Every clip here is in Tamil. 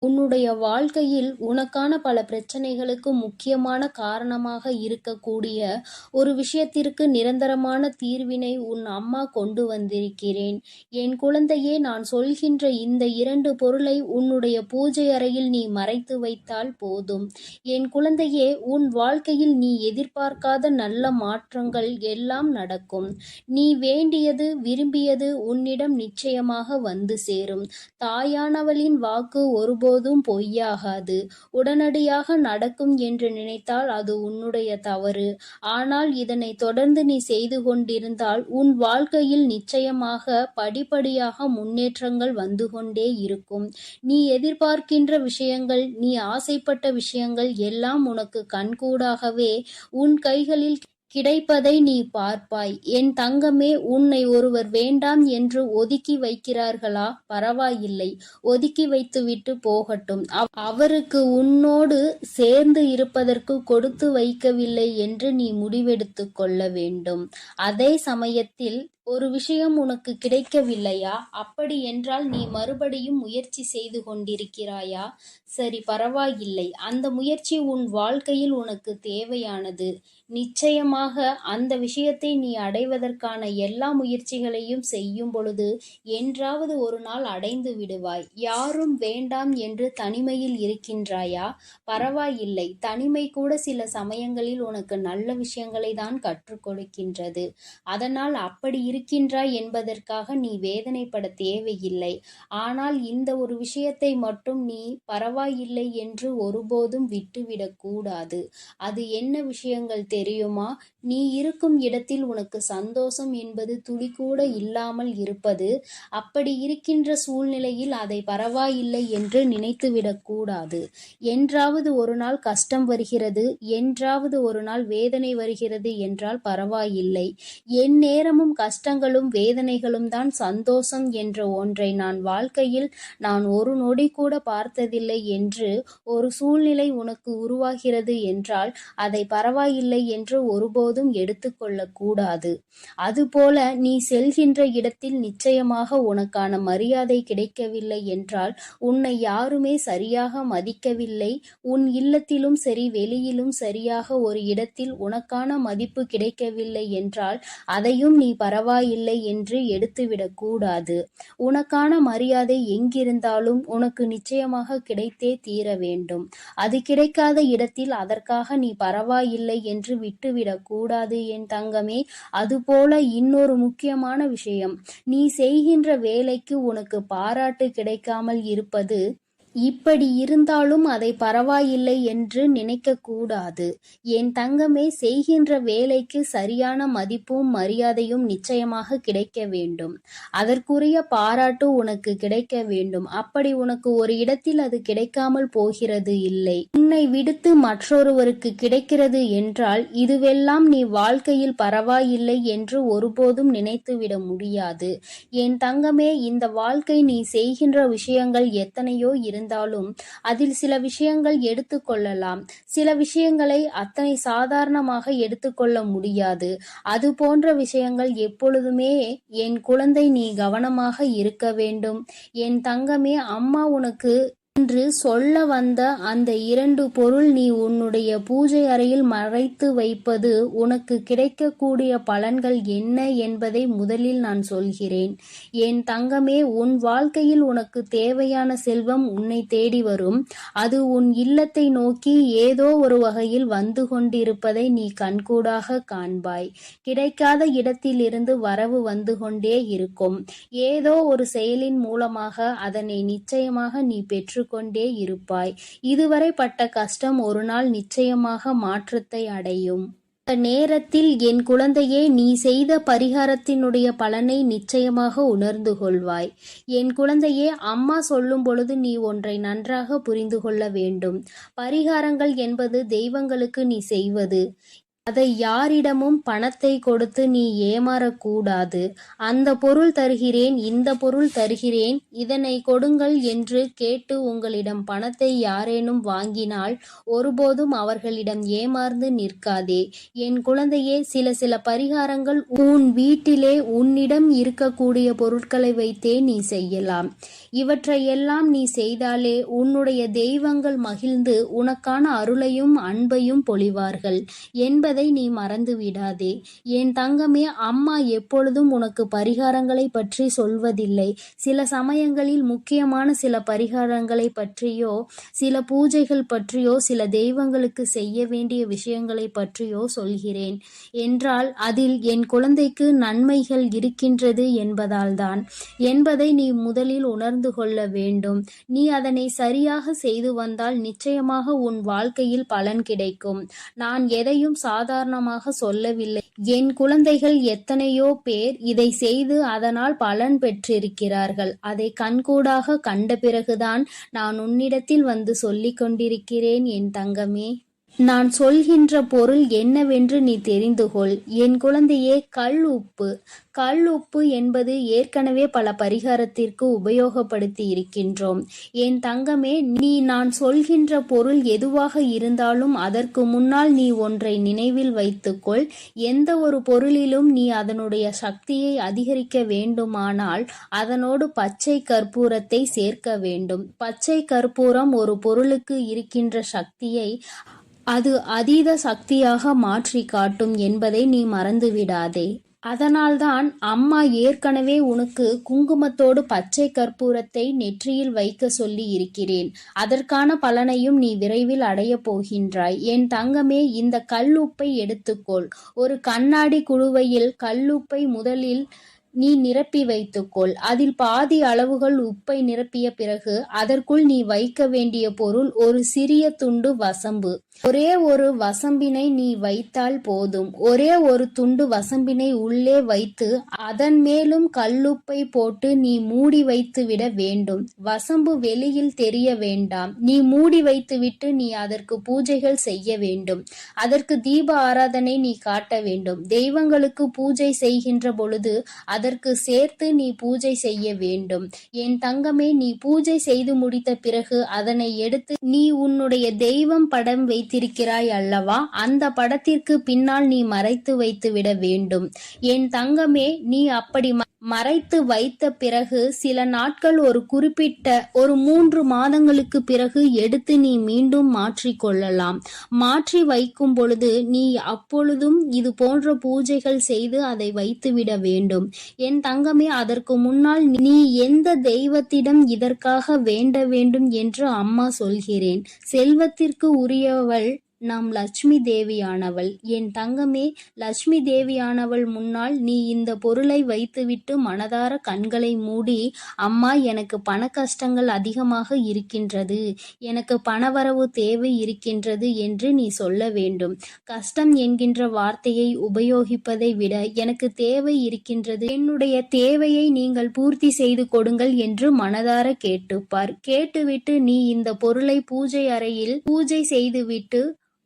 உன்னுடைய வாழ்க்கையில் உனக்கான பல பிரச்சனைகளுக்கு முக்கியமான காரணமாக இருக்கக்கூடிய ஒரு விஷயத்திற்கு நிரந்தரமான தீர்வினை உன் அம்மா கொண்டு வந்திருக்கிறேன். என் குழந்தையே, நான் சொல்கின்ற இந்த 2 பொருளை உன்னுடைய பூஜை அறையில் நீ மறைத்து வைத்தால் போதும். என் குழந்தையே, உன் வாழ்க்கையில் நீ எதிர்பார்க்காத நல்ல மாற்றங்கள் எல்லாம் நடக்கும். நீ வேண்டியது, விரும்பியது உன்னிடம் நிச்சயமாக வந்து சேரும். தாயானவளின் வாக்கு ஒருபோதும் பொய்யாகாது. உடனடியாக நடக்கும் என்று நினைத்தால் அது உன்னுடைய தவறு. ஆனால் இதனை தொடர்ந்து நீ செய்து கொண்டிருந்தால் உன் வாழ்க்கையில் நிச்சயமாக படிப்படியாக முன்னேற்றங்கள் வந்து கொண்டே இருக்கும். நீ எதிர்பார்க்கின்ற விஷயங்கள், நீ ஆசைப்பட்ட விஷயங்கள் எல்லாம் உனக்கு கண்கூடாகவே உன் கைகளில் கிடைப்பதை நீ பார்ப்பாய். என் தங்கமே, உன்னை ஒருவர் வேண்டாம் என்று ஒதுக்கி வைக்கிறார்களா? பரவாயில்லை, ஒதுக்கி வைத்துவிட்டு போகட்டும். அவருக்கு உன்னோடு சேர்ந்து இருப்பதற்கு கொடுத்து வைக்கவில்லை என்று நீ முடிவெடுத்து கொள்ள வேண்டும். அதே சமயத்தில் ஒரு விஷயம் உனக்கு கிடைக்கவில்லையா? அப்படி என்றால் நீ மறுபடியும் முயற்சி செய்து கொண்டிருக்கிறாயா? சரி, பரவாயில்லை. அந்த முயற்சி உன் வாழ்க்கையில் உனக்கு தேவையானது. நிச்சயமாக அந்த விஷயத்தை நீ அடைவதற்கான எல்லா முயற்சிகளையும் செய்யும் பொழுது என்றாவது ஒரு நாள் அடைந்து விடுவாய். யாரும் வேண்டாம் என்று தனிமையில் இருக்கின்றாயா? பரவாயில்லை. தனிமை கூட சில சமயங்களில் உனக்கு நல்ல விஷயங்களை தான் கற்றுக் கொடுக்கின்றது. அதனால் அப்படி இருக்கின்றாய் என்பதற்காக நீ வேதனைப்பட தேவையில்லை. ஆனால் இந்த ஒரு விஷயத்தை மட்டும் நீ பரவாயில்லை என்று ஒருபோதும் விட்டுவிடக் கூடாது. அது என்ன விஷயங்கள் தெரியுமா? நீ இருக்கும் இடத்தில் உனக்கு சந்தோஷம் என்பது துளிக்கூட இல்லாமல் இருப்பது. அப்படி இருக்கின்ற சூழ்நிலையில் அதை பரவாயில்லை என்று நினைத்துவிடக் கூடாது. என்றாவது ஒரு நாள் கஷ்டம் வருகிறது, என்றாவது ஒரு நாள் வேதனை வருகிறது என்றால் பரவாயில்லை. எந்நேரமும் கஷ்டங்களும் வேதனைகளும் தான். சந்தோஷம் என்ற ஒன்றை நான் ஒரு நொடி கூட பார்த்ததில்லை என்று ஒரு சூழ்நிலை உனக்கு உருவாகிறது என்றால் அதை பரவாயில்லை என்று ஒருபோதும் எடுத்துக்கொள்ளக் கூடாது. அதுபோல நீ செல்கின்ற இடத்தில் நிச்சயமாக உனக்கான மரியாதை கிடைக்கவில்லை என்றால், உன்னை யாருமே சரியாக மதிக்கவில்லை, உன் இல்லத்திலும் சரி வெளியிலும் சரியாக ஒரு இடத்தில் உனக்கான மதிப்பு கிடைக்கவில்லை என்றால் அதையும் நீ பரவாயில்லை என்று எடுத்துவிடக் கூடாது. உனக்கான மரியாதை எங்கிருந்தாலும் உனக்கு நிச்சயமாக கிடைத்தே தீர வேண்டும். அது கிடைக்காத இடத்தில் அதற்காக நீ பரவாயில்லை என்று விட்டுவிடக் கூடாது என் தங்கமே. அதுபோல இன்னொரு முக்கியமான விஷயம், நீ செய்கின்ற வேலைக்கு உனக்கு பாராட்டு கிடைக்காமல் இருப்பது. இப்படி இருந்தாலும் அதை பரவாயில்லை என்று நினைக்க கூடாது என் தங்கமே. செய்கின்ற வேலைக்கு சரியான மதிப்பும் மரியாதையும் நிச்சயமாக கிடைக்க வேண்டும். அதற்குரிய பாராட்டு உனக்கு கிடைக்க வேண்டும். அப்படி உனக்கு ஒரு இடத்தில் அது கிடைக்காமல் போகிறது இல்லை, உன்னை விடுத்து மற்றொருவருக்கு கிடைக்கிறது என்றால் இதுவெல்லாம் நீ வாழ்க்கையில் பரவாயில்லை என்று ஒருபோதும் நினைத்துவிட முடியாது என் தங்கமே. இந்த வாழ்க்கை நீ செய்கின்ற விஷயங்கள் எத்தனையோ இருந்தாலும் அதில் சில விஷயங்கள் எடுத்துக்கொள்ளலாம், சில விஷயங்களை அத்தனை சாதாரணமாக எடுத்துக்கொள்ள முடியாது. அது போன்ற விஷயங்கள் எப்பொழுதுமே என் குழந்தை நீ கவனமாக இருக்க வேண்டும் என் தங்கமே. அம்மா உனக்கு என்று சொல்ல வந்த அந்த 2 பொருள் நீ உன்னுடைய பூஜை அறையில் மறைத்து வைப்பது உனக்கு கிடைக்கக்கூடிய பலன்கள் என்ன என்பதை முதலில் நான் சொல்கிறேன் என் தங்கமே. உன் வாழ்க்கையில் உனக்கு தேவையான செல்வம் உன்னை தேடி வரும். அது உன் இல்லத்தை நோக்கி ஏதோ ஒரு வகையில் வந்து கொண்டிருப்பதை நீ கண்கூடாக காண்பாய். கிடைக்காத இடத்திலிருந்து வரவு வந்து கொண்டே இருக்கும். ஏதோ ஒரு செயலின் மூலமாக அதனை நிச்சயமாக நீ பெற்று கொண்டே இருப்பாய். இதுவரை பட்ட கஷ்டம் ஒரு நாள் நிச்சயமாக மாற்றத்தை அடையும். அந்த நேரத்தில் என் குழந்தையே, நீ செய்த பரிகாரத்தினுடைய பலனை நிச்சயமாக உணர்ந்து கொள்வாய் என் குழந்தையே. அம்மா சொல்லும் பொழுது நீ ஒன்றை நன்றாக புரிந்து கொள்ள வேண்டும். பரிகாரங்கள் என்பது தெய்வங்களுக்கு நீ செய்வது. அதை யாரிடமும் பணத்தை கொடுத்து நீ ஏமாறக்கூடாது. அந்த பொருள் தருகிறேன், இந்த பொருள் தருகிறேன், இதனை கொடுங்கள் என்று கேட்டு உங்களிடம் பணத்தை யாரேனும் வாங்கினால் ஒருபோதும் அவர்களிடம் ஏமாந்து நிற்காதே. என் குழந்தையே, சில பரிகாரங்கள் உன் வீட்டிலே உன்னிடம் இருக்கக்கூடிய பொருட்களை வைத்தே நீ செய்யலாம். இவற்றையெல்லாம் நீ செய்தாலே உன்னுடைய தெய்வங்கள் மகிழ்ந்து உனக்கான அருளையும் அன்பையும் பொழிவார்கள் என்பதை நீ மறந்து விடாதே. என் தங்கமே, அம்மா எப்பொழுதும் உனக்கு பரிகாரங்களை பற்றி சொல்வதில்லை. சில சமயங்களில் முக்கியமான சில பரிகாரங்களை பற்றியோ, சில பூஜைகள் பற்றியோ, சில தெய்வங்களுக்கு செய்ய வேண்டிய விஷயங்களை பற்றியோ சொல்கிறேன் என்றால் அதில் என் குழந்தைக்கு நன்மைகள் இருக்கின்றது என்பதால்தான் என்பதை நீ முதலில் உணர்ந்து கொள்ள வேண்டும். நீ அதனை சரியாக செய்து வந்தால் நிச்சயமாக உன் வாழ்க்கையில் பலன் கிடைக்கும். நான் எதையும் சாதாரணமாக சொல்லவில்லை. என் குழந்தைகள் எத்தனையோ பேர் இதை செய்து அதனால் பலன் பெற்றிருக்கிறார்கள். அதை கண்கூடாக கண்ட பிறகுதான் நான் உன்னிடத்தில் வந்து சொல்லிக் கொண்டிருக்கிறேன் என் தங்கமே. நான் சொல்கின்ற பொருள் என்னவென்று நீ தெரிந்து கொள். என் குழந்தையே, கல் உப்பு. கல் உப்பு என்பது ஏற்கனவே பல பரிகாரத்திற்கு உபயோகப்படுத்தி இருக்கின்றோம். என் தங்கமே, நீ நான் சொல்கின்ற பொருள் எதுவாக இருந்தாலும் அதற்கு முன்னால் நீ ஒன்றை நினைவில் வைத்துக்கொள். எந்த ஒரு பொருளிலும் நீ அதனுடைய சக்தியை அதிகரிக்க வேண்டுமானால் அதனோடு பச்சை கற்பூரத்தை சேர்க்க வேண்டும். பச்சை கற்பூரம் ஒரு பொருளுக்கு இருக்கின்ற சக்தியை அது அதீத சக்தியாக மாற்றி காட்டும் என்பதை நீ மறந்துவிடாதே. அதனால்தான் அம்மா ஏற்கனவே உனக்கு குங்குமத்தோடு பச்சை கற்பூரத்தை நெற்றியில் வைக்க சொல்லி இருக்கிறேன். அதற்கான பலனையும் நீ விரைவில் அடைய போகின்றாய். என் தங்கமே, இந்த கல்லுப்பை எடுத்துக்கொள். ஒரு கண்ணாடி குடுவையில் கல்லுப்பை முதலில் நீ நிரப்பி வைத்துக்கொள். அதில் பாதி அளவுகள் உப்பை நிரப்பிய பிறகு அதற்குள் நீ வைக்க வேண்டிய பொருள் ஒரு சிறிய துண்டு வசம்பு. ஒரே ஒரு வசம்பினை நீ வைத்தால் போதும். ஒரே ஒரு துண்டு வசம்பினை உள்ளே வைத்து அதன் மேலும் கல்லுப்பை போட்டு நீ மூடி வைத்து விட வேண்டும். வசம்பு வெளியில் தெரிய வேண்டாம். நீ மூடி வைத்துவிட்டு நீ அதற்கு பூஜைகள் செய்ய வேண்டும். அதற்கு தீப ஆராதனை நீ காட்ட வேண்டும். தெய்வங்களுக்கு பூஜை செய்கின்ற பொழுது அதற்கு சேர்த்து நீ பூஜை செய்ய வேண்டும். என் தங்கமே, நீ பூஜை செய்து முடித்த பிறகு அதனை எடுத்து நீ உன்னுடைய தெய்வம் படம் வைத்திருக்கிறாய் அல்லவா, அந்த படத்திற்கு பின்னால் நீ மறைத்து வைத்து விட வேண்டும். என் தங்கமே, நீ அப்படி மறைத்து வைத்த பிறகு சில நாட்கள், ஒரு குறிப்பிட்ட ஒரு 3 மாதங்களுக்கு பிறகு எடுத்து நீ மீண்டும் மாற்றிக்கொள்ளலாம். மாற்றி வைக்கும் பொழுது நீ அப்பொழுதும் இது போன்ற பூஜைகள் செய்து அதை வைத்துவிட வேண்டும். என் தங்கமே, அதற்கு முன்னால் நீ எந்த தெய்வத்திடம் இதற்காக வேண்ட வேண்டும் என்று அம்மா சொல்கிறேன். செல்வத்திற்கு உரியவள் நாம் லட்சுமி தேவியானவள். என் தங்கமே, லட்சுமி தேவியானவள் முன்னால் நீ இந்த பொருளை வைத்துவிட்டு மனதார கண்களை மூடி, அம்மா, எனக்கு பண கஷ்டங்கள் அதிகமாக இருக்கின்றது, எனக்கு பணவரவு தேவை இருக்கின்றது என்று நீ சொல்ல வேண்டும். கஷ்டம் என்கின்ற வார்த்தையை உபயோகிப்பதை விட எனக்கு தேவை இருக்கின்றது, என்னுடைய தேவையை நீங்கள் பூர்த்தி செய்து கொடுங்கள் என்று மனதார கேட்டுப்பார். கேட்டுவிட்டு நீ இந்த பொருளை பூஜை அறையில் பூஜை செய்துவிட்டு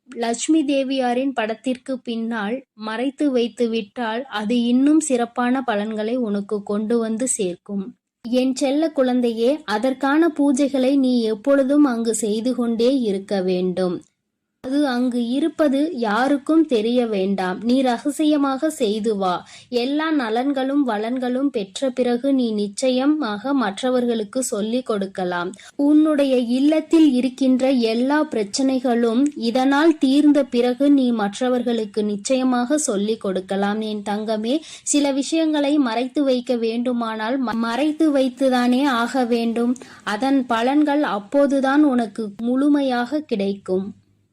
லட்சுமி தேவியாரின் படத்திற்கு பின்னால் மறைத்து வைத்து விட்டால் அது இன்னும் சிறப்பான பலன்களை உனக்கு கொண்டு வந்து சேர்க்கும். என் செல்ல குழந்தையே, அதற்கான பூஜைகளை நீ எப்பொழுதும் அங்கு செய்து கொண்டே இருக்க வேண்டும். அது அங்கு இருப்பது யாருக்கும் தெரிய வேண்டாம். நீ ரகசியமாக செய்து வா. எல்லா நலன்களும் வளன்களும் பெற்ற பிறகு நீ நிச்சயமாக மற்றவர்களுக்கு சொல்லிக் கொடுக்கலாம். உன்னுடைய இல்லத்தில் இருக்கின்ற எல்லா பிரச்சனைகளும் இதனால் தீர்ந்த பிறகு நீ மற்றவர்களுக்கு நிச்சயமாக சொல்லிக் கொடுக்கலாம். என் தங்கமே, சில விஷயங்களை மறைத்து வைக்க வேண்டுமானால் மறைத்து வைத்துதானே ஆக வேண்டும். அதன் பலன்கள் அப்போதுதான் உனக்கு முழுமையாக கிடைக்கும்.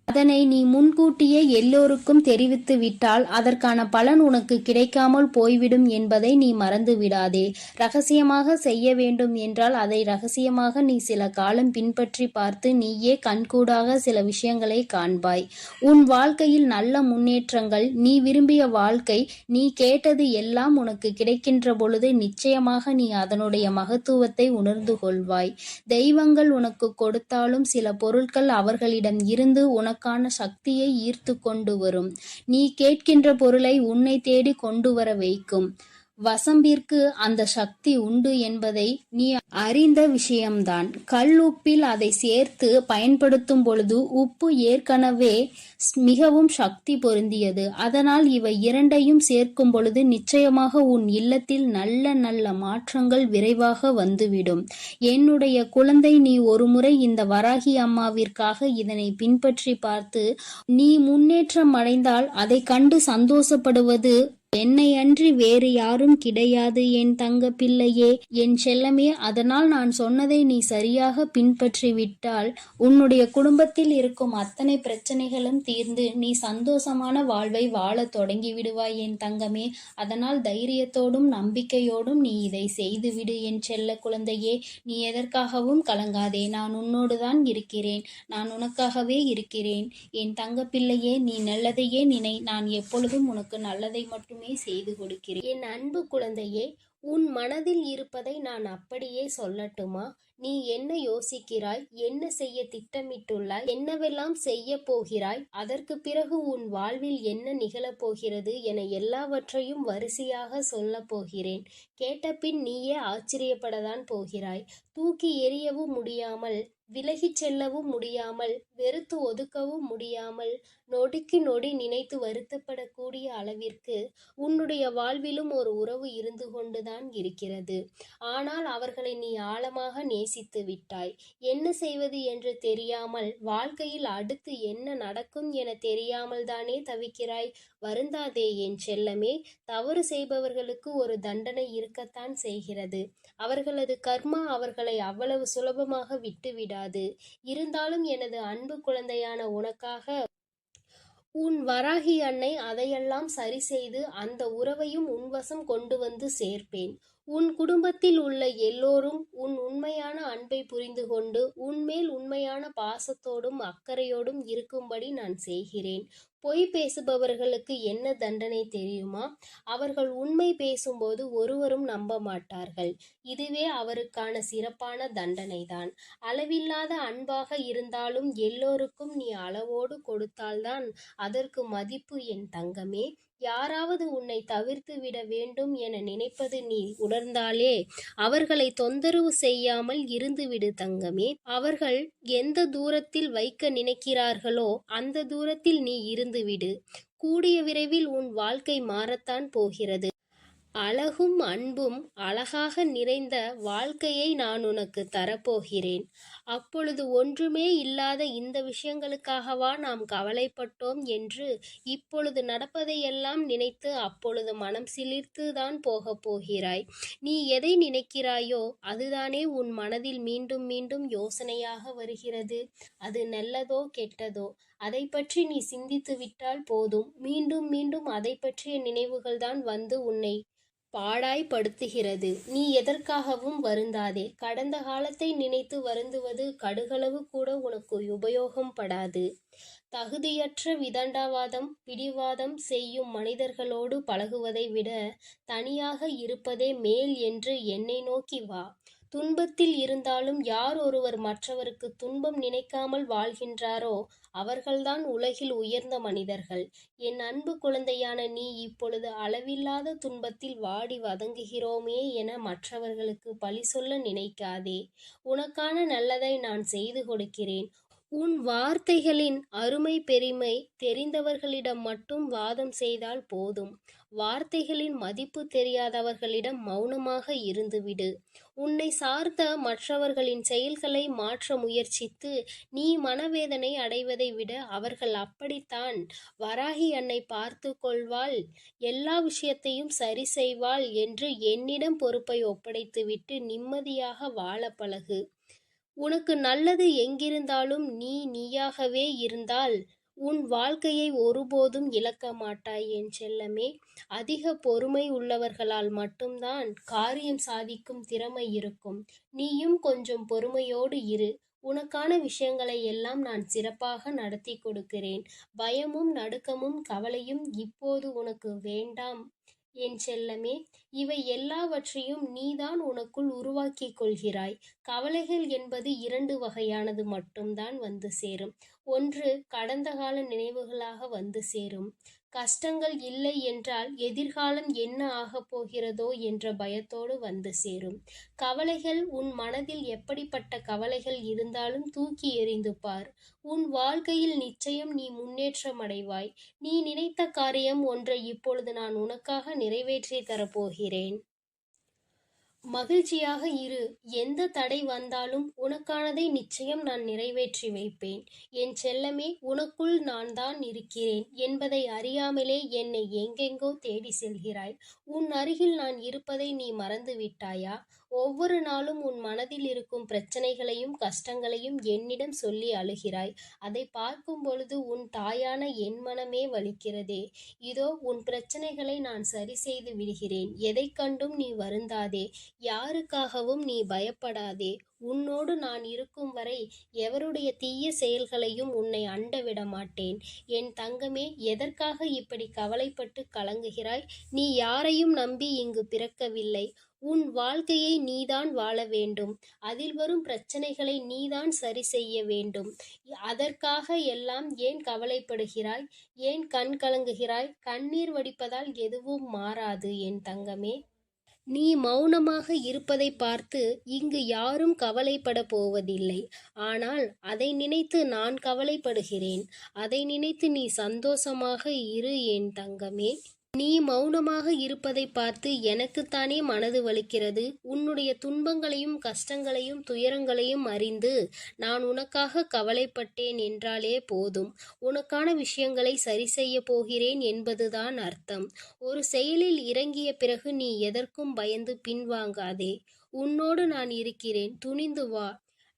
அதனை நீ முன்கூட்டியே எல்லோருக்கும் தெரிவித்து விட்டால் அதற்கான பலன் உனக்கு கிடைக்காமல் போய்விடும் என்பதை நீ மறந்து விடாதே. ரகசியமாக செய்ய வேண்டும் என்றால் அதை ரகசியமாக நீ சில காலம் பின்பற்றி பார்த்து நீயே கண்கூடாக சில விஷயங்களை காண்பாய். உன் வாழ்க்கையில் நல்ல முன்னேற்றங்கள், நீ விரும்பிய வாழ்க்கை, நீ கேட்டது எல்லாம் உனக்கு கிடைக்கின்ற பொழுது நிச்சயமாக நீ அதனுடைய மகத்துவத்தை உணர்ந்து கொள்வாய். தெய்வங்கள் உனக்கு கொடுத்தாலும் சில பொருட்கள் அவர்களிடம் இருந்து உனக்கு உனக்கான சக்தியை ஈர்த்து கொண்டு வரும். நீ கேட்கின்ற பொருளை உன்னை தேடி கொண்டு வர வைக்கும். வசம்பிற்கு அந்த சக்தி உண்டு என்பதை நீ அறிந்த விஷயம்தான். கல் உப்பில் அதை சேர்த்து பயன்படுத்தும் பொழுது உப்பு ஏற்கனவே மிகவும் சக்தி பொருந்தியது. அதனால் இவை இரண்டையும் சேர்க்கும் பொழுது நிச்சயமாக உன் இல்லத்தில் நல்ல நல்ல மாற்றங்கள் விரைவாக வந்துவிடும். என்னுடைய குழந்தை, நீ ஒருமுறை இந்த வராகி அம்மாவிற்காக இதனை பின்பற்றி பார்த்து நீ முன்னேற்றம் அடைந்தால் அதை கண்டு சந்தோஷப்படுவது என்னை அன்றி வேறு யாரும் கிடையாது என் தங்க பிள்ளையே, என் செல்லமே. அதனால் நான் சொன்னதை நீ சரியாக பின்பற்றி விட்டால் உன்னுடைய குடும்பத்தில் இருக்கும் அத்தனை பிரச்சனைகளும் தீர்ந்து நீ சந்தோஷமான வாழ்வை வாழ தொடங்கி விடுவாய் என் தங்கமே. அதனால் தைரியத்தோடும் நம்பிக்கையோடும் நீ இதை செய்துவிடு என் செல்ல குழந்தையே. நீ எதற்காகவும் கலங்காதே. நான் உன்னோடு தான் இருக்கிறேன். நான் உனக்காகவே இருக்கிறேன் என் தங்க பிள்ளையே. நீ நல்லதையே நினை. நான் எப்பொழுதும் உனக்கு நல்லதை மட்டும் செய்து கொடுக்கிறேன். என் அன்பு குழந்தையே, உன் மனதில் இருப்பதை நான் அப்படியே சொல்லட்டுமா? நீ என்ன யோசிக்கிறாய்? என்ன செய்ய திட்டமிட்டுள்ளாய்? என்னவெல்லாம் செய்ய போகிறாய்? அதற்கு பிறகு உன் வாழ்வில் என்ன நிகழப் போகிறது என எல்லாவற்றையும் வரிசையாக சொல்ல போகிறேன். கேட்டபின் நீயே ஆச்சரியப்படத்தான் போகிறாய். தூக்கி எறியவும் முடியாமல், விலகிச் செல்லவும் முடியாமல், வெறுத்து ஒதுக்கவும் முடியாமல், நொடிக்கு நொடி நினைத்து வருத்தப்படக்கூடிய அளவிற்கு உன்னுடைய வாழ்விலும் ஒரு உறவு இருந்து கொண்டுதான் இருக்கிறது. ஆனால் அவர்களை நீ ஆழமாக நேசித்து விட்டாய். என்ன செய்வது என்று தெரியாமல், வாழ்க்கையில் அடுத்து என்ன நடக்கும் என தெரியாமல் தானே தவிக்கிறாய். வருந்தாதே என் செல்லமே. தவறு செய்பவர்களுக்கு ஒரு தண்டனை இருக்கத்தான் செய்கிறது. அவர்களது கர்மா அவர்களை அவ்வளவு சுலபமாக விட்டுவிடாது. இருந்தாலும் எனது அன்பு குழந்தையான உனக்காக உன் வராகி அன்னை அதையெல்லாம் சரி செய்து அந்த உறவையும் உன்வசம் கொண்டு வந்து சேர்ப்பேன். உன் குடும்பத்தில் உள்ள எல்லோரும் உன் உண்மையான அன்பை புரிந்து கொண்டு உன்மேல் உண்மையான பாசத்தோடும் அக்கறையோடும் இருக்கும்படி நான் செய்கிறேன். பொய் பேசுபவர்களுக்கு என்ன தண்டனை தெரியுமா? அவர்கள் உண்மை பேசும்போது ஒருவரும் நம்ப மாட்டார்கள். இதுவே அவருக்கான சிறப்பான தண்டனைதான். அளவில்லாத அன்பாக இருந்தாலும் எல்லோருக்கும் நீ அளவோடு கொடுத்தால்தான் அதற்கு மதிப்பு என் தங்கமே. யாராவது உன்னை தவிர்த்து விட வேண்டும் என நினைப்பது நீ உணர்ந்தாலே அவர்களை தொந்தரவு செய்யாமல் இருந்துவிடு தங்கமே. அவர்கள் எந்த தூரத்தில் வைக்க நினைக்கிறார்களோ அந்த தூரத்தில் நீ இருந்துவிடு. கூடிய விரைவில் உன் வாழ்க்கை மாறத்தான் போகிறது. அழகும் அன்பும் அழகாக நிறைந்த வாழ்க்கையை நான் உனக்கு தரப்போகிறேன். அப்பொழுது ஒன்றுமே இல்லாத இந்த விஷயங்களுக்காகவா நாம் கவலைப்பட்டோம் என்று இப்பொழுது நடப்பதையெல்லாம் நினைத்து அப்பொழுது மனம் சிலிர்த்து தான் போகப் போகிறாய். நீ எதை நினைக்கிறாயோ அதுதானே உன் மனதில் மீண்டும் மீண்டும் யோசனையாக வருகிறது. அது நல்லதோ கெட்டதோ அதை பற்றி நீ சிந்தித்து விட்டால் போதும். மீண்டும் மீண்டும் அதை பற்றிய நினைவுகள்தான் வந்து உன்னை பாடாய்படுத்துகிறது. நீ எதற்காகவும் வருந்தாதே. கடந்த காலத்தை நினைத்து வருந்துவது கடுகளவு கூட உனக்கு உபயோகம் படாது. தகுதியற்ற விதண்டாவாதம் பிடிவாதம் செய்யும் மனிதர்களோடு பழகுவதை விட தனியாக இருப்பதே மேல் என்று என்னை நோக்கி வா. துன்பத்தில் இருந்தாலும் யார் ஒருவர் மற்றவருக்கு துன்பம் நினைக்காமல் வாழ்கின்றாரோ அவர்கள்தான் உலகில் உயர்ந்த மனிதர்கள். என் அன்பு குழந்தையான நீ இப்பொழுது அளவில்லாத துன்பத்தில் வாடி வதங்குகிறோமே என மற்றவர்களுக்கு பழி சொல்ல நினைக்காதே. உனக்கான நல்லதை நான் செய்து கொடுக்கிறேன். உன் வார்த்தைகளின் அருமை பெருமை தெரிந்தவர்களிடம் மட்டும் வாதம் செய்தால் போதும். வார்த்தைகளின் மதிப்பு தெரியாதவர்களிடம் மௌனமாக இருந்துவிடு. உன்னை சார்ந்த மற்றவர்களின் செயல்களை மாற்ற முயற்சித்து நீ மனவேதனை அடைவதை விட அவர்கள் அப்படித்தான், வராகி அன்னை பார்த்து கொள்வாள், எல்லா விஷயத்தையும் சரி செய்வாள் என்று என்னிடம் பொறுப்பை ஒப்படைத்துவிட்டு நிம்மதியாக வாழ பழகு. உனக்கு நல்லது எங்கிருந்தாலும் நீ நீயாகவே இருந்தால் உன் வாழ்க்கையை ஒருபோதும் இழக்க மாட்டாய் என் செல்லமே. அதிக பொறுமை உள்ளவர்களால் மட்டும்தான் காரியம் சாதிக்கும் திறமை இருக்கும். நீயும் கொஞ்சம் பொறுமையோடு இரு. உனக்கான விஷயங்களை எல்லாம் நான் சிறப்பாக நடத்தி கொடுக்கிறேன். பயமும் நடுக்கமும் கவலையும் இப்போது உனக்கு வேண்டாம் என் செல்லமே, இவை எல்லாவற்றையும் நீதான் உனக்குள் உருவாக்கிக் கொள்கிறாய். கவலைகள் என்பது 2 வகையானது மட்டும்தான் வந்து சேரும். ஒன்று கடந்த கால நினைவுகளாக வந்து சேரும். கஷ்டங்கள் இல்லை என்றால் எதிர்காலம் என்ன ஆகப் போகிறதோ என்ற பயத்தோடு வந்து சேரும். கவலைகள் உன் மனதில் எப்படிப்பட்ட கவலைகள் இருந்தாலும் தூக்கி எறிந்து பார். உன் வாழ்க்கையில் நிச்சயம் நீ முன்னேற்றமடைவாய். நீ நினைத்த காரியம் ஒன்றை இப்பொழுது நான் உனக்காக நிறைவேற்றித் தரப்போகிறேன். மகிழ்ச்சியாக இரு. எந்த தடை வந்தாலும் உனக்கானதை நிச்சயம் நான் நிறைவேற்றி வைப்பேன். என் செல்லமே, உனக்குள் நான் தான் இருக்கிறேன் என்பதை அறியாமலே என்னை எங்கெங்கோ தேடி செல்கிறாய். உன் அருகில் நான் இருப்பதை நீ மறந்து விட்டாயா? ஒவ்வொரு நாளும் உன் மனதில் இருக்கும் பிரச்சனைகளையும் கஷ்டங்களையும் என்னிடம் சொல்லி அழுகிறாய். அதை பார்க்கும் பொழுது உன் தாயான என் மனமே வலிக்கிறதே. இதோ உன் பிரச்சனைகளை நான் சரி செய்து விடுகிறேன். எதைக் கண்டும் நீ வருந்தாதே. யாருக்காகவும் நீ பயப்படாதே. உன்னோடு நான் இருக்கும் வரை எவருடைய தீய செயல்களையும் உன்னை அண்ட விட மாட்டேன். என் தங்கமே, எதற்காக இப்படி கவலைப்பட்டு கலங்குகிறாய்? நீ யாரையும் நம்பி இங்கு பிறக்கவில்லை. உன் வாழ்க்கையை நீதான் வாழ வேண்டும். அதில் வரும் பிரச்சனைகளை நீதான் சரி செய்ய வேண்டும். அதற்காக எல்லாம் ஏன் கவலைப்படுகிறாய்? ஏன் கண் கலங்குகிறாய்? கண்ணீர் வடிப்பதால் எதுவும் மாறாது என் தங்கமே. நீ மௌனமாக இருப்பதை பார்த்து இங்கு யாரும் கவலைப்பட போவதில்லை. ஆனால் அதை நினைத்து நான் கவலைப்படுகிறேன். அதை நினைத்து நீ சந்தோஷமாக இரு என் தங்கமே. நீ மௌனமாக இருப்பதை பார்த்து எனக்குத்தானே மனது வலிக்கிறது. உன்னுடைய துன்பங்களையும் கஷ்டங்களையும் துயரங்களையும் அறிந்து நான் உனக்காக கவலைப்பட்டேன் என்றாலே போதும். உனக்கான விஷயங்களை சரி செய்ய போகிறேன் என்பதுதான் அர்த்தம். ஒரு செயலில் இறங்கிய பிறகு நீ எதற்கும் பயந்து பின்வாங்காதே. உன்னோடு நான் இருக்கிறேன். துணிந்து வா.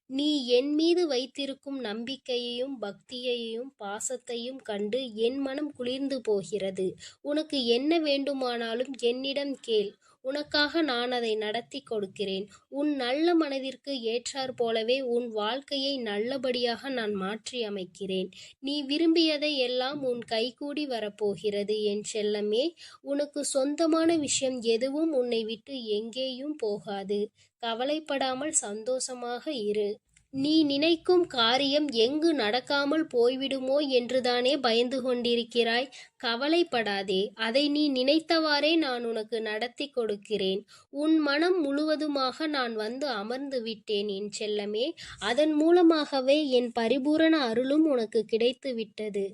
நீ என் மீது வைத்திருக்கும் நம்பிக்கையையும் பக்தியையும் பாசத்தையும் கண்டு என் மனம் குளிர்ந்து போகிறது. உனக்கு என்ன வேண்டுமானாலும் என்னிடம் கேள். உனக்காக நான் அதை நடத்தி கொடுக்கிறேன். உன் நல்ல மனதிற்கு ஏற்றாற் போலவே உன் வாழ்க்கையை நல்லபடியாக நான் மாற்றி அமைக்கிறேன். நீ விரும்பியதை எல்லாம் உன் கைகூடி வரப்போகிறது என் செல்லமே. உனக்கு சொந்தமான விஷயம் எதுவும் உன்னை விட்டு எங்கேயும் போகாது. கவலைப்படாமல் சந்தோஷமாக இரு. நீ நினைக்கும் காரியம் எங்கு நடக்காமல் போய்விடுமோ என்றுதானே பயந்து கொண்டிருக்கிறாய்? கவலைப்படாதே. அதை நீ நினைத்தவாறே நான் உனக்கு நடத்தி கொடுக்கிறேன். உன் மனம் முழுவதுமாக நான் வந்து அமர்ந்து விட்டேன் என் செல்லமே. அதன் மூலமாகவே என் பரிபூரண அருளும் உனக்கு கிடைத்து விட்டது.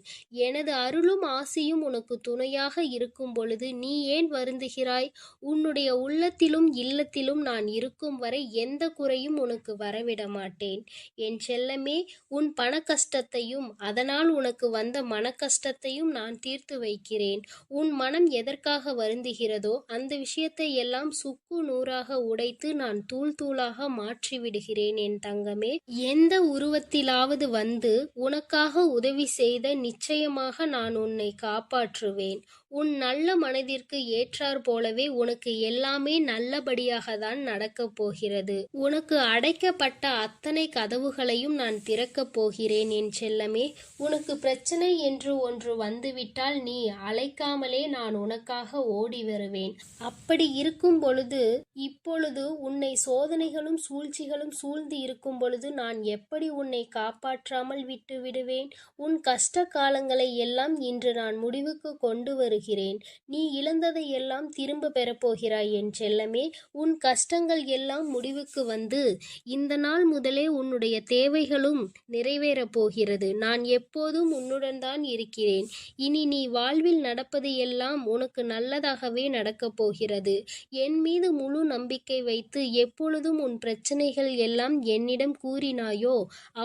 எனது அருளும் ஆசியும் உனக்கு துணையாக இருக்கும் பொழுது நீ ஏன் வருந்துகிறாய்? உன்னுடைய உள்ளத்திலும் இல்லத்திலும் நான் இருக்கும் வரை எந்த குறையும் உனக்கு வரவிட மாட்டேன். என் செல்லமே, உன் பண கஷ்டத்தையும் அதனால் உனக்கு வந்த மன கஷ்டத்தையும் நான் தீர்த்து வைக்கிறேன். உன் மனம் எதற்காக வருந்துகிறதோ அந்த விஷயத்தை எல்லாம் சுக்கு நூறாக உடைத்து நான் தூள் தூளாக மாற்றி விடுகிறேன் என் தங்கமே. எந்த உருவத்திலாவது வந்து உனக்காக உதவி செய்த நிச்சயமாக நான் உன்னை காப்பாற்றுவேன். உன் நல்ல மனதிற்கு ஏற்றாற் போலவே உனக்கு எல்லாமே நல்லபடியாக தான் நடக்கப் போகிறது. உனக்கு அடைக்கப்பட்ட அத்தனை கதவுகளையும் நான் திறக்கப் போகிறேன் என் செல்லமே. உனக்கு பிரச்சனை என்று ஒன்று வந்துவிட்டால் நீ அழைக்காமலே நான் உனக்காக ஓடி வருவேன். அப்படி இருக்கும் பொழுது இப்பொழுது உன்னை சோதனைகளும் சூழ்ச்சிகளும் சூழ்ந்து இருக்கும் பொழுது நான் எப்படி உன்னை காப்பாற்றாமல் விட்டு விடுவேன்? உன் கஷ்ட காலங்களை எல்லாம் இன்று நான் முடிவுக்கு கொண்டு வருகிறேன். நீ இழந்ததை எல்லாம் திரும்ப பெறப்போகிறாய் என் செல்லமே. உன் கஷ்டங்கள் எல்லாம் முடிவுக்கு வந்து இந்த நாள் முதலே உன்னுடைய தேவைகளும் நிறைவேறப் போகிறது. நான் எப்போதும் உன்னுடன் தான் இருக்கிறேன். இனி நீ வாழ்வில் நடப்பது எல்லாம் உனக்கு நல்லதாகவே நடக்கப் போகிறது. என் மீது முழு நம்பிக்கை வைத்து எப்பொழுதும் உன் பிரச்சனைகள் எல்லாம் என்னிடம் கூறினாயோ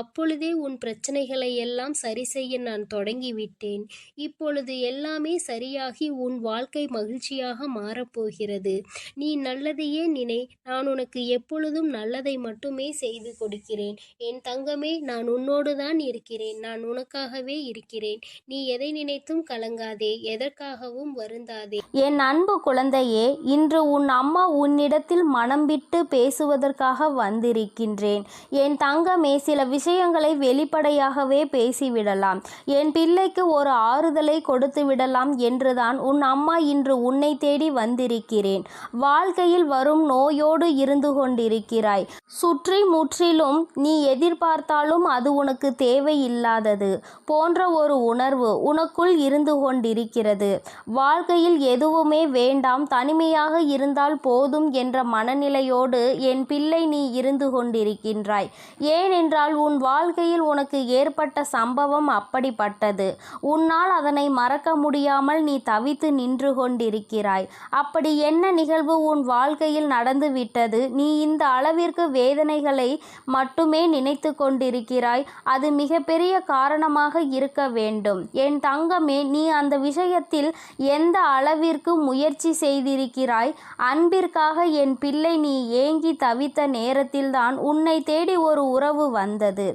அப்பொழுதே உன் பிரச்சனைகளை எல்லாம் சரி செய்ய நான் தொடங்கிவிட்டேன். இப்பொழுது எல்லாமே சரியாகி உன் வாழ்க்கை மகிழ்ச்சியாக மாறப்போகிறது. நீ நல்லதையே நினை. நான் உனக்கு எப்பொழுதும் நல்லதை மட்டுமே செய்து கொடுக்கிறேன். என் தங்கமே, நான் உன்னோடு தான் இருக்கிறேன். நான் உனக்காகவே இருக்கிறேன். நீ எதை நினைத்தும் கலங்காதே. எதற்காகவும் வருந்தாதே. என் அன்பு குழந்தையே, இன்று உன் அம்மா உன்னிடத்தில் மனம் விட்டு பேசுவதற்காக வந்திருக்கின்றேன். என் தங்கமே, சில விஷயங்களை வெளிப்படையாகவே பேசிவிடலாம். என் பிள்ளைக்கு ஒரு ஆறுதலை கொடுத்து விடலாம் என்று என்றுதான் உன் அம்மா இன்று உன்னை தேடி வந்திருக்கிறேன். வாழ்க்கையில் வரும் நோயோடு இருந்து கொண்டிருக்கிறாய். சுற்றி முற்றிலும் நீ எதிர்பார்த்தாலும் அது உனக்கு தேவையில்லாதது போன்ற ஒரு உணர்வு உனக்குள் இருந்து கொண்டிருக்கிறது. வாழ்க்கையில் எதுவுமே வேண்டாம், தனிமையாக இருந்தால் போதும் என்ற மனநிலையோடு என் பிள்ளை நீ இருந்து கொண்டிருக்கின்றாய். ஏனென்றால் உன் வாழ்க்கையில் உனக்கு ஏற்பட்ட சம்பவம் அப்படிப்பட்டது. உன்னால் அதனை மறக்க முடியாமல் நீ தவித்து நின்று கொண்டிருக்கிறாய். அப்படி என்ன நிகழ்வு உன் வாழ்க்கையில் நடந்து விட்டது? நீ இந்த அளவிற்கு வேதனைகளை மட்டுமே நினைத்து கொண்டிருக்கிறாய். அது மிகப்பெரிய காரணமாக இருக்க வேண்டும். என் தங்கமே, நீ அந்த விஷயத்தில் எந்த அளவிற்கு முயற்சி செய்திருக்கிறாய்? அன்பிற்காக என் பிள்ளை நீ ஏங்கி தவித்த நேரத்தில்தான் உன்னை தேடி ஒரு உறவு வந்தது.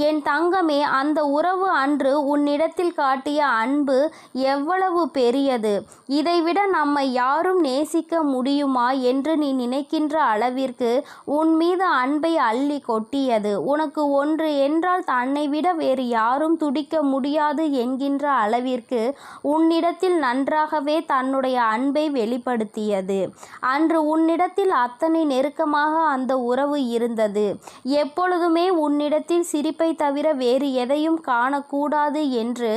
என் தங்கமே, அந்த உறவு அன்று உன்னிடத்தில் காட்டிய அன்பு எவ்வளவு பெரியது! இதைவிட நம்மை யாரும் நேசிக்க முடியுமா என்று நீ நினைக்கின்ற அளவிற்கு உன் மீது அன்பை அள்ளி கொட்டியது. உனக்கு ஒன்று என்றால் தன்னை விட வேறு யாரும் துடிக்க முடியாது என்கின்ற அளவிற்கு உன்னிடத்தில் நன்றாகவே தன்னுடைய அன்பை வெளிப்படுத்தியது. அன்று உன்னிடத்தில் அத்தனை நெருக்கமாக அந்த உறவு இருந்தது. எப்பொழுதுமே உன்னிடத்தில் சிரிப்பை தவிர வேறு எதையும் காணக்கூடாது என்று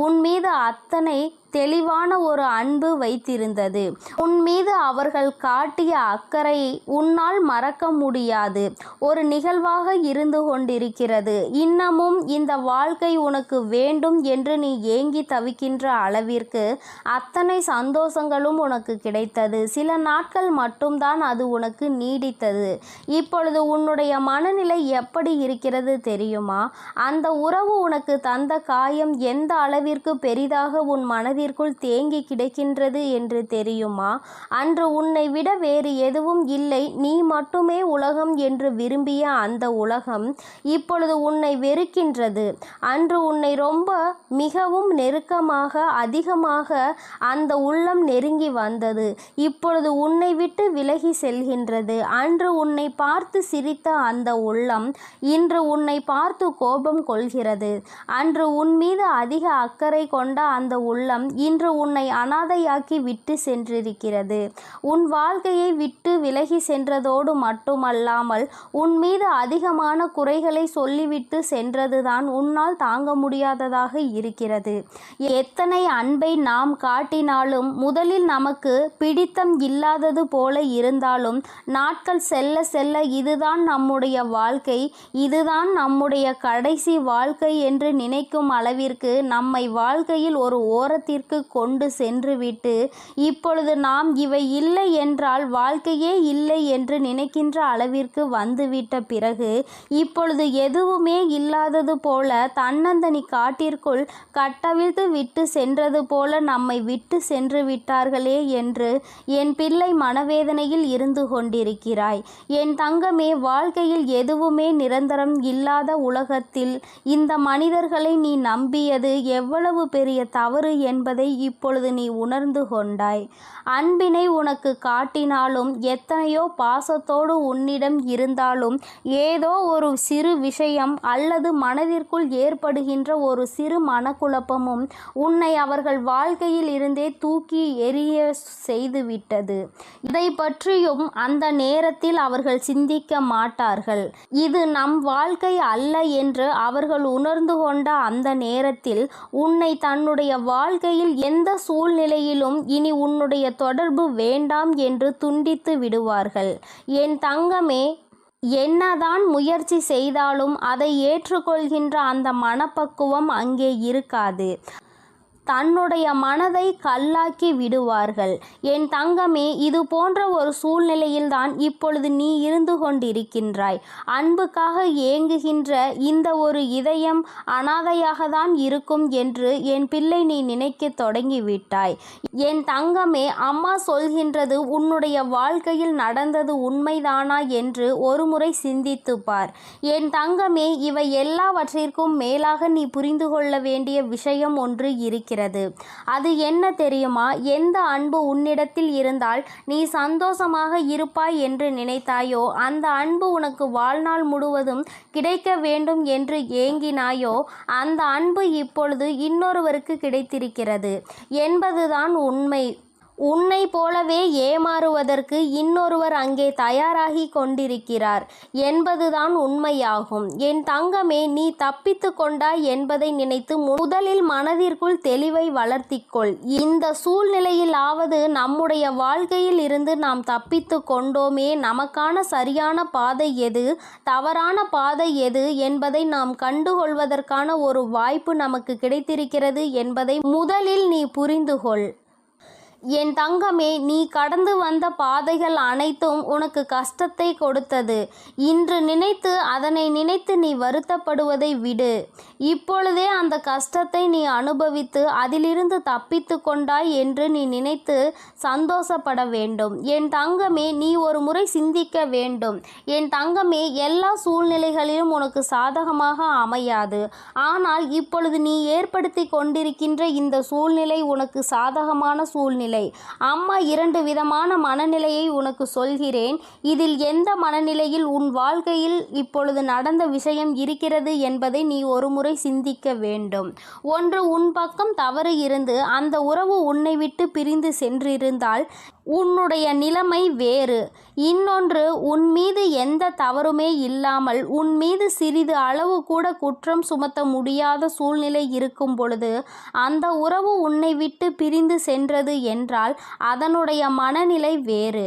உன் மீது அத்தனை தெளிவான ஒரு அன்பு வைத்திருந்தது. உன் மீது அவர்கள் காட்டிய அக்கறையை உன்னால் மறக்க முடியாது ஒரு நிகழ்வாக இருந்து கொண்டிருக்கிறது. இன்னமும் இந்த வாழ்க்கை உனக்கு வேண்டும் என்று நீ ஏங்கி தவிக்கின்ற அளவிற்கு அத்தனை சந்தோஷங்களும் உனக்கு கிடைத்தது. சில நாட்கள் மட்டும்தான் அது உனக்கு நீடித்தது. இப்பொழுது உன்னுடைய மனநிலை எப்படி இருக்கிறது தெரியுமா? அந்த உறவு உனக்கு தந்த காயம் எந்த அளவிற்கு பெரிதாக உன் மனதிற்குள் தேங்கி கிடக்கின்றது என்று தெரியுமா? அன்று உன்னை விட வேறு எதுவும் இல்லை, நீ மட்டுமே உலகம் என்று விரும்பிய அந்த உலகம் இப்பொழுது உன்னை வெறுக்கின்றது. அன்று உன்னை ரொம்ப மிகவும் நெருக்கமாக அதிகமாக அந்த உள்ளம் நெருங்கி வந்தது. இப்பொழுது உன்னை விட்டு விலகி செல்கின்றது. அன்று உன்னை பார்த்து சிரித்த அந்த உள்ளம் இன்று உன்னை பார்த்து கோபம் கொள்கிறது. அன்று உன் மீது அதிக அக்கறை கொண்ட அந்த உள்ளம் இன்று உன்னை அனாதையாக்கி விட்டு சென்றிருக்கிறது. உன் வாழ்க்கையை விட்டு விலகி சென்றதோடு மட்டுமல்லாமல் உன் மீது அதிகமான குறைகளை சொல்லிவிட்டு சென்றதுதான் உன்னால் தாங்க முடியாததாக இருக்கிறது. எத்தனை அன்பை நாம் காட்டினாலும் முதலில் நமக்கு பிடித்தம் இல்லாதது போல இருந்தாலும் நாட்கள் செல்ல செல்ல இதுதான் நம்முடைய வாழ்க்கை, இதுதான் நம்முடைய கடைசி வாழ்க்கை என்று நினைக்கும் அளவிற்கு நம்மை வாழ்க்கையில் ஒரு ஓரத்திற்கு கொண்டு சென்றுவிட்டு இப்பொழுது நாம் இவை இல்லை என்றால் வாழ்க்கையே இல்லை என்று நினைக்கின்ற அளவிற்கு வந்துவிட்ட பிறகு இப்பொழுது எதுவுமே இல்லாதது போல தன்னந்தனி காட்டிற்குள் கட்டவிழ்த்து விட்டு சென்றது போல நம்மை விட்டு சென்று விட்டார்களே என்று என் பிள்ளை மனவேதனையில் இருந்து கொண்டிருக்கிறாய். என் தங்கமே, வாழ்க்கையில் எதுவுமே நிரந்தரம் இல்லாத உலகத்தில் இந்த மனிதர்களை நீ நம்பியது எவ்வளவு பெரிய தவறு என்பதை இப்பொழுது நீ உணர்ந்து கொண்டாய். அன்பினை உனக்கு காட்டினாலும் எத்தனையோ பாசத்தோடு உன்னிடம் இருந்தாலும் ஏதோ ஒரு சிறு விஷயம் அல்லது மனதிற்குள் ஏற்படுகின்ற ஒரு சிறு மனக்குழப்பமும் உன்னை அவர்கள் வாழ்க்கையில் இருந்தே தூக்கி எறிய செய்துவிட்டது. இதை பற்றியும் அந்த நேரத்தில் அவர்கள் சிந்திக்க மாட்டார்கள். இது நம் வாழ்க்கை அல்ல என்று அவர்கள் உணர்ந்து கொண்ட அந்த நேரத்தில் உன்னை தன்னுடைய வாழ்க்கையில் எந்த சூழ்நிலையிலும் இனி உன்னுடைய தொடர்பு வேண்டாம் என்று துண்டித்து விடுவார்கள். என் தங்கமே, என்னதான் முயற்சி செய்தாலும் அதை ஏற்றுக்கொள்கின்ற அந்த மனப்பக்குவம் அங்கே இருக்காது. தன்னுடைய மனதை கல்லாக்கி விடுவார்கள். என் தங்கமே, இது போன்ற ஒரு சூழ்நிலையில்தான் இப்பொழுது நீ இருந்து கொண்டிருக்கின்றாய். அன்புக்காக ஏங்குகின்ற இந்த ஒரு இதயம் அனாதையாக தான் இருக்கும் என்று என் பிள்ளை நீ நினைக்க தொடங்கிவிட்டாய். என் தங்கமே, அம்மா சொல்கின்றது உன்னுடைய வாழ்க்கையில் நடந்தது உண்மைதானா என்று ஒருமுறை சிந்தித்து பார். என் தங்கமே, இவை எல்லாவற்றிற்கும் மேலாக நீ புரிந்து கொள்ள வேண்டிய விஷயம் ஒன்று இருக்கிறது. இருக்கிறது. அது என்ன தெரியுமா? எந்த அன்பு உன்னிடத்தில் இருந்தால் நீ சந்தோஷமாக இருப்பாய் என்று நினைத்தாயோ, அந்த அன்பு உனக்கு வாழ்நாள் முழுவதும் கிடைக்க வேண்டும் என்று ஏங்கினாயோ, அந்த அன்பு இப்பொழுது இன்னொருவருக்கு கிடைத்திருக்கிறது என்பதுதான் உண்மை. உன்னை போலவே ஏமாறுவதற்கு இன்னொருவர் அங்கே தயாராகி கொண்டிருக்கிறார் என்பதுதான் உண்மையாகும். என் தங்கமே, நீ தப்பித்து கொண்டாய் என்பதை நினைத்து முதலில் மனதிற்குள் தெளிவை வளர்த்திக்கொள். இந்த சூழ்நிலையிலாவது நம்முடைய வாழ்க்கையில் இருந்து நாம் தப்பித்து கொண்டோமே, நமக்கான சரியான பாதை எது, தவறான பாதை எது என்பதை நாம் கண்டுகொள்வதற்கான ஒரு வாய்ப்பு நமக்கு கிடைத்திருக்கிறது என்பதை முதலில் நீ புரிந்துகொள். என் தங்கமே, நீ கடந்து வந்த பாதைகள் அனைத்தும் உனக்கு கஷ்டத்தை கொடுத்தது. இன்று நினைத்து அதனை நினைத்து நீ வருத்தப்படுவதை விடு. இப்பொழுதே அந்த கஷ்டத்தை நீ அனுபவித்து அதிலிருந்து தப்பித்து கொண்டாய் என்று நீ நினைத்து சந்தோஷப்பட வேண்டும். என் தங்கமே, நீ ஒரு முறை சிந்திக்க வேண்டும். என் தங்கமே, எல்லா சூழ்நிலைகளிலும் உனக்கு சாதகமாக அமையாது. ஆனால் இப்பொழுது நீ ஏற்படுத்தி கொண்டிருக்கின்ற இந்த சூழ்நிலை உனக்கு சாதகமான சூழ்நிலை. அம்மா 2 விதமான மனநிலையை உனக்கு சொல்கிறேன். இதில் எந்த மனநிலையில் உன் வாழ்க்கையில் இப்பொழுது நடந்த விஷயம் இருக்கிறது என்பதை நீ ஒரு முறை சிந்திக்க வேண்டும். ஒன்று, உன் பக்கம் தவறு இருந்து அந்த உறவு உன்னை விட்டு பிரிந்து சென்றிருந்தால் உன்னுடைய நிலைமை வேறு. இன்னொன்று, உன் மீது எந்த தவறுமே இல்லாமல் உன் மீது சிறிது அளவு கூட குற்றம் சுமத்த முடியாத சூழ்நிலை இருக்கும் பொழுது அந்த உறவு உன்னை விட்டு பிரிந்து சென்றது என்றால் அதனுடைய மனநிலை வேறு.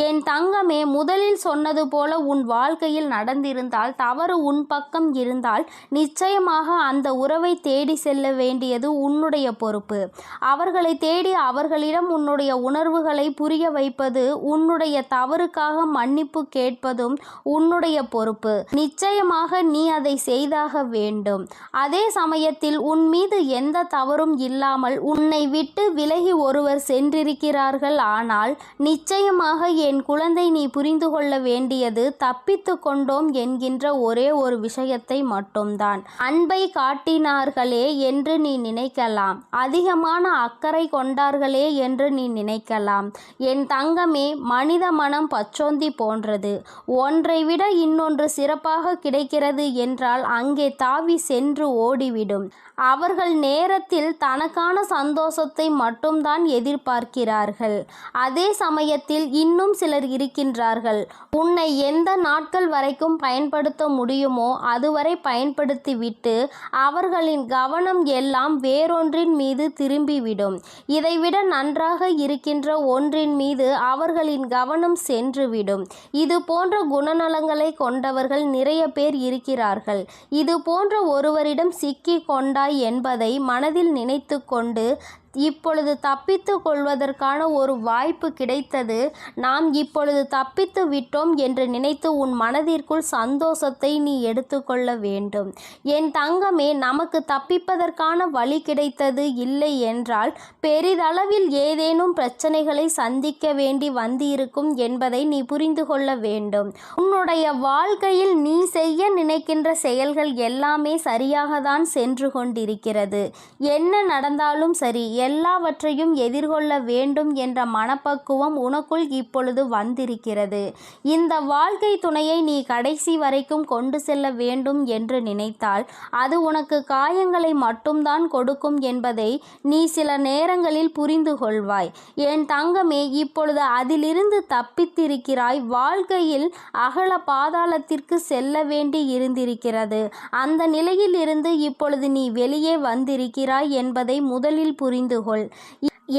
என் தங்கமே, முதலில் சொன்னது போல உன் வாழ்க்கையில் நடந்திருந்தால், தவறு உன் பக்கம் இருந்தால் நிச்சயமாக அந்த உறவை தேடி செல்ல வேண்டியது உன்னுடைய பொறுப்பு. அவர்களை தேடி அவர்களிடம் உன்னுடைய உணர்வுகளை புரிய வைப்பது, உன்னுடைய தவறுக்காக மன்னிப்பு கேட்பதும் உன்னுடைய பொறுப்பு. நிச்சயமாக நீ அதை செய்தாக வேண்டும். அதே சமயத்தில் உன் மீது எந்த தவறும் இல்லாமல் உன்னை விட்டு விலகி ஒருவர் சென்றிருக்கிறார்கள். ஆனால் நிச்சயமாக என் குழந்தை, நீ புரிந்து கொள்ள வேண்டியது தப்பித்து கொண்டோம் என்கின்ற ஒரே ஒரு விஷயத்தை மட்டும்தான். அன்பை காட்டினார்களே என்று நீ நினைக்கலாம், அதிகமான அக்கறை கொண்டார்களே என்று நீ நினைக்கலாம். என் தங்கமே, மனித மனம் பச்சோந்தி போன்றது. ஒன்றை விட இன்னொன்று சிறப்பாக கிடைக்கிறது என்றால் அங்கே தாவி சென்று ஓடிவிடும். அவர்கள் நேரத்தில் தனக்கான சந்தோஷத்தை மட்டும்தான் எதிர்பார்க்கிறார்கள். அதே சமயத்தில் இன்னும் சிலர் இருக்கின்றார்கள், உன்னை எந்த நாட்கள் வரைக்கும் பயன்படுத்த முடியுமோ அதுவரை பயன்படுத்திவிட்டு அவர்களின் கவனம் எல்லாம் வேறொன்றின் மீது திரும்பிவிடும். இதைவிட நன்றாக இருக்கின்ற ஒன்றின் மீது அவர்களின் கவனம் சென்றுவிடும். இது போன்ற குணநலங்களை கொண்டவர்கள் நிறைய பேர் இருக்கிறார்கள். இது போன்ற ஒருவரிடம் சிக்கி கொண்டாய் என்பதை மனதில் நினைத்து கொண்டு இப்பொழுது தப்பித்து கொள்வதற்கான ஒரு வாய்ப்பு கிடைத்தது, நாம் இப்பொழுது தப்பித்து விட்டோம் என்று நினைத்து உன் மனதிற்குள் சந்தோஷத்தை நீ எடுத்துக்கொள்ள வேண்டும். என் தங்கமே, நமக்கு தப்பிப்பதற்கான வழி கிடைத்தது இல்லை என்றால் பெரிதளவில் ஏதேனும் பிரச்சனைகளை சந்திக்க வேண்டி வந்திருக்கும் என்பதை நீ புரிந்து கொள்ள வேண்டும். உன்னுடைய வாழ்க்கையில் நீ செய்ய நினைக்கின்ற செயல்கள் எல்லாமே சரியாக தான் சென்று கொண்டிருக்கிறது. என்ன நடந்தாலும் சரி, எல்லாவற்றையும் எதிர்கொள்ள வேண்டும் என்ற மனப்பக்குவம் உனக்குள் இப்பொழுது வந்திருக்கிறது. இந்த வாழ்க்கை துணையை நீ கடைசி வரைக்கும் கொண்டு செல்ல வேண்டும் என்று நினைத்தால் அது உனக்கு காயங்களை மட்டும்தான் கொடுக்கும் என்பதை நீ சில நேரங்களில் புரிந்து கொள்வாய். என் தங்கமே, இப்பொழுது அதிலிருந்து தப்பித்திருக்கிறாய். வாழ்க்கையில் அகல பாதாளத்திற்கு செல்ல வேண்டி இருந்திருக்கிறது. அந்த நிலையில் இருந்து இப்பொழுது நீ வெளியே வந்திருக்கிறாய் என்பதை முதலில் புரிந்து கொள்.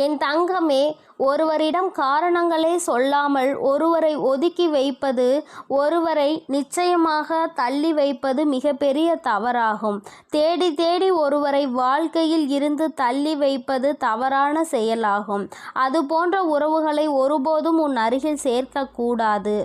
என் தங்கமே, ஒருவரிடம் காரணங்களே சொல்லாமல் ஒருவரை ஒதுக்கி வைப்பது, ஒருவரை நிச்சயமாக தள்ளி வைப்பது மிகப்பெரிய தவறாகும். தேடி தேடி ஒருவரை வாழ்க்கையில் இருந்து தள்ளி வைப்பது தவறான செயலாகும். அது போன்ற உறவுகளை ஒருபோதும் உன் அருகில் சேர்க்கக்கூடாது.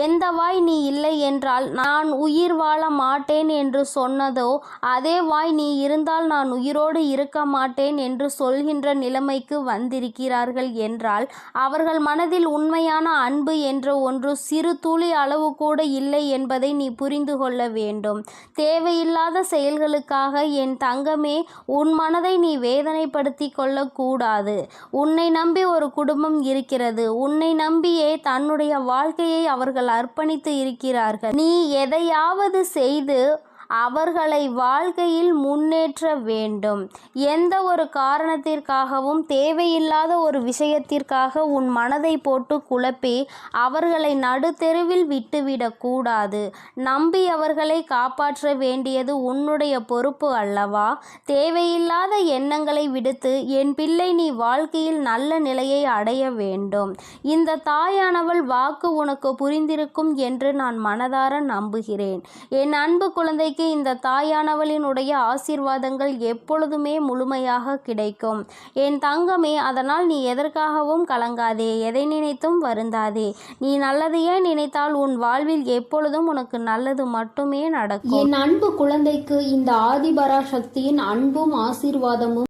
எந்த வாய் நீ இல்லை என்றால் நான் உயிர் வாழ மாட்டேன் என்று சொன்னதோ அதே வாய் நீ இருந்தால் நான் உயிரோடு இருக்க மாட்டேன் என்று சொல்கின்ற நிலைமைக்கு வந்திருக்கிறார்கள் என்றால் என்றால் அவர்கள் மனதில் உண்மையான அன்பு என்ற ஒன்று சிறு துளி அளவு கூட இல்லை என்பதை நீ புரிந்து கொள்ள வேண்டும். தேவையில்லாத செயல்களுக்காக என் தங்கமே உன் மனதை நீ வேதனைப்படுத்தி கொள்ளக்கூடாது. உன்னை நம்பி ஒரு குடும்பம் இருக்கிறது. உன்னை நம்பியே தன்னுடைய வாழ்க்கையை அவர்கள் அர்ப்பணித்து இருக்கிறார்கள். நீ எதையாவது செய்து அவர்களை வாழ்க்கையில் முன்னேற்ற வேண்டும். எந்த ஒரு காரணத்திற்காகவும் தேவையில்லாத ஒரு விஷயத்திற்காக உன் மனதை போட்டு குழப்பி அவர்களை நடுத்தெருவில் விட்டுவிடக்கூடாது. நம்பி அவர்களை காப்பாற்ற வேண்டியது உன்னுடைய பொறுப்பு அல்லவா? தேவையில்லாத எண்ணங்களை விடுத்து என் பிள்ளை நீ வாழ்க்கையில் நல்ல நிலையை அடைய வேண்டும். இந்த தாயானவள் வாக்கு உனக்கு புரிந்திருக்கும் என்று நான் மனதார நம்புகிறேன். என் அன்பு குழந்தை இந்த தாயானவளினுடைய ஆசீர்வாதங்கள் எப்பொழுதுமே முழுமையாக கிடைக்கும். என் தங்கமே, அதனால் நீ எதற்காகவும் கலங்காதே, எதை நினைத்தும் வருந்தாதே. நீ நல்லதையே நினைத்தால் உன் வாழ்வில் எப்பொழுதும் உனக்கு நல்லது மட்டுமே நடக்கும். என் அன்பு குழந்தைக்கு இந்த ஆதிபராசக்தியின் அன்பும் ஆசீர்வாதமும்